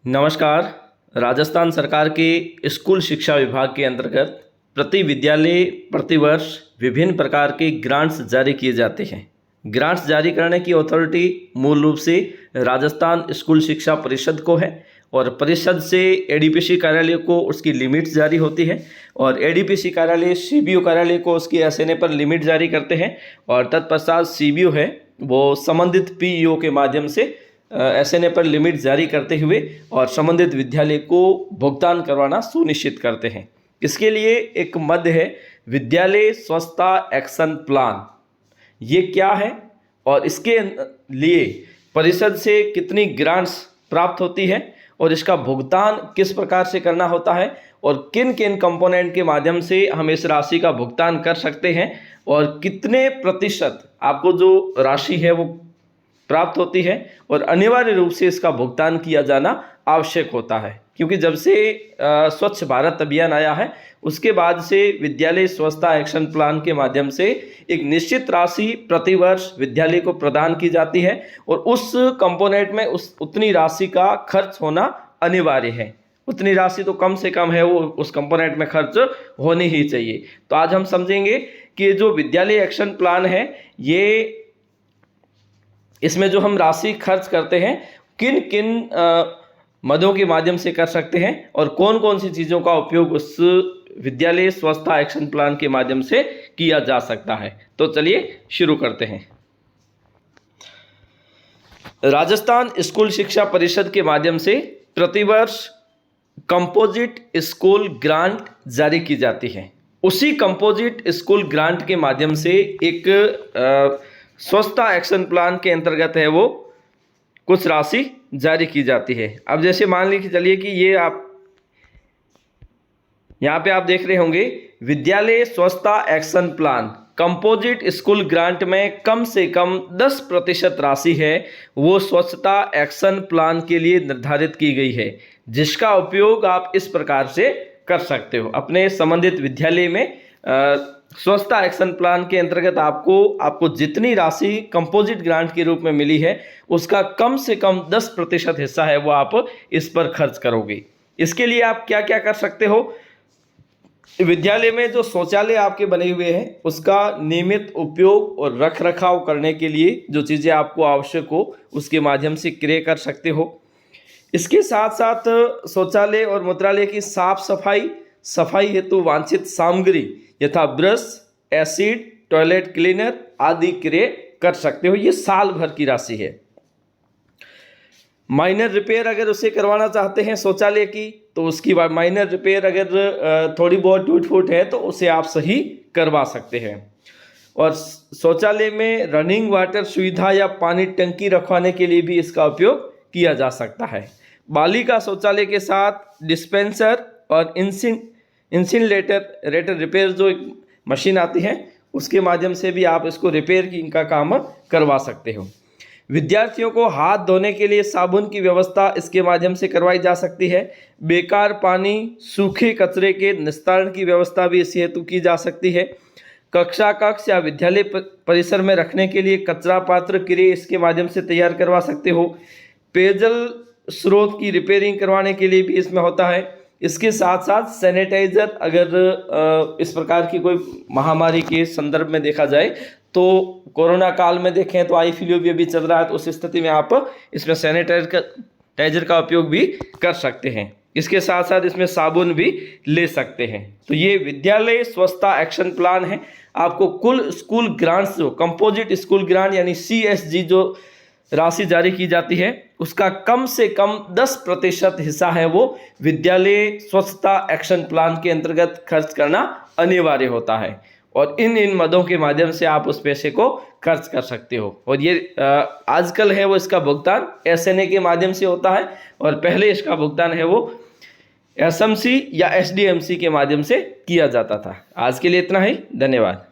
नमस्कार। राजस्थान सरकार के स्कूल शिक्षा विभाग के अंतर्गत प्रति विद्यालय प्रतिवर्ष विभिन्न प्रकार के ग्रांट्स जारी किए जाते हैं। ग्रांट्स जारी करने की अथॉरिटी मूल रूप से राजस्थान स्कूल शिक्षा परिषद को है और परिषद से एडीपीसी कार्यालय को उसकी लिमिट्स जारी होती है और एडीपीसी कार्यालय सीबीओ कार्यालय को उसकी एसएनए पर लिमिट जारी करते हैं और तत्पश्चात सीबीओ है वो संबंधित पीईओ के माध्यम से एसएनए पर लिमिट जारी करते हुए और संबंधित विद्यालय को भुगतान करवाना सुनिश्चित करते हैं। इसके लिए एक मद है विद्यालय स्वच्छता एक्शन प्लान। ये क्या है और इसके लिए परिषद से कितनी ग्रांट्स प्राप्त होती है और इसका भुगतान किस प्रकार से करना होता है और किन किन कंपोनेंट के माध्यम से हम इस राशि का भुगतान कर सकते हैं और कितने प्रतिशत आपको जो राशि है वो प्राप्त होती है और अनिवार्य रूप से इसका भुगतान किया जाना आवश्यक होता है, क्योंकि जब से स्वच्छ भारत अभियान आया है उसके बाद से विद्यालय स्वच्छता एक्शन प्लान के माध्यम से एक निश्चित राशि प्रतिवर्ष विद्यालय को प्रदान की जाती है और उस कंपोनेंट में उतनी राशि का खर्च होना अनिवार्य है। उतनी राशि तो कम से कम है वो उस कंपोनेंट में खर्च होनी ही चाहिए। तो आज हम समझेंगे कि जो विद्यालय एक्शन प्लान है ये इसमें जो हम राशि खर्च करते हैं किन किन मदों के माध्यम से कर सकते हैं और कौन कौन सी चीज़ों का उपयोग उस विद्यालय स्वच्छता एक्शन प्लान के माध्यम से किया जा सकता है। तो चलिए शुरू करते हैं। राजस्थान स्कूल शिक्षा परिषद के माध्यम से प्रतिवर्ष कंपोजिट स्कूल ग्रांट जारी की जाती है। उसी कंपोजिट स्कूल ग्रांट के माध्यम से एक स्वच्छता एक्शन प्लान के अंतर्गत है वो कुछ राशि जारी की जाती है। अब जैसे मान लीजिए चलिए कि ये आप यहाँ पे आप देख रहे होंगे विद्यालय स्वच्छता action plan composite school grant में कम से कम 10% राशि है वो स्वच्छता एक्शन प्लान के लिए निर्धारित की गई है, जिसका उपयोग आप इस प्रकार से कर सकते हो। अपने संबंधित विद्यालय में स्वच्छता एक्शन प्लान के अंतर्गत आपको जितनी राशि कंपोजिट ग्रांट के रूप में मिली है उसका कम से कम 10% हिस्सा है वो आप इस पर खर्च करोगे। इसके लिए आप क्या क्या कर सकते हो? विद्यालय में जो शौचालय आपके बने हुए हैं उसका नियमित उपयोग और रख रखाव करने के लिए जो चीज़ें आपको आवश्यक हो उसके माध्यम से क्रय कर सकते हो। इसके साथ साथ शौचालय और मूत्रालय की साफ सफाई हेतु वांछित सामग्री यथा ब्रश, एसिड, टॉयलेट क्लीनर आदि क्रय कर सकते हो। ये साल भर की राशि है। माइनर रिपेयर अगर उसे करवाना चाहते हैं शौचालय की तो उसकी माइनर रिपेयर अगर थोड़ी बहुत टूट फूट है तो उसे आप सही करवा सकते हैं। और शौचालय में रनिंग वाटर सुविधा या पानी टंकी रखवाने के लिए भी इसका उपयोग किया जा सकता है। बालिका शौचालय के साथ डिस्पेंसर और इंसिनरेटर रिपेयर जो मशीन आती है उसके माध्यम से भी आप इसको रिपेयर का काम करवा सकते हो। विद्यार्थियों को हाथ धोने के लिए साबुन की व्यवस्था इसके माध्यम से करवाई जा सकती है। बेकार पानी, सूखे कचरे के निस्तारण की व्यवस्था भी इसी हेतु की जा सकती है। कक्षा कक्ष या विद्यालय परिसर में रखने के लिए कचरा पात्र क्रय इसके माध्यम से तैयार करवा सकते हो। पेयजल स्रोत की रिपेयरिंग करवाने के लिए भी इसमें होता है। इसके साथ साथ सैनिटाइज़र अगर इस प्रकार की कोई महामारी के संदर्भ में देखा जाए तो कोरोना काल में देखें तो आई फ्लू भी अभी चल रहा है, तो उस स्थिति में आप इसमें सैनिटाइजर का उपयोग भी कर सकते हैं। इसके साथ साथ इसमें साबुन भी ले सकते हैं। तो ये विद्यालय स्वच्छता एक्शन प्लान है। आपको कुल स्कूल ग्रांट्स जो कंपोजिट स्कूल ग्रांट यानी CSG जो राशि जारी की जाती है उसका कम से कम 10% हिस्सा है वो विद्यालय स्वच्छता एक्शन प्लान के अंतर्गत खर्च करना अनिवार्य होता है और इन मदों के माध्यम से आप उस पैसे को खर्च कर सकते हो। और ये आजकल है वो इसका भुगतान एसएनए के माध्यम से होता है और पहले इसका भुगतान है वो एसएमसी या एसडीएमसी के माध्यम से किया जाता था। आज के लिए इतना ही, धन्यवाद।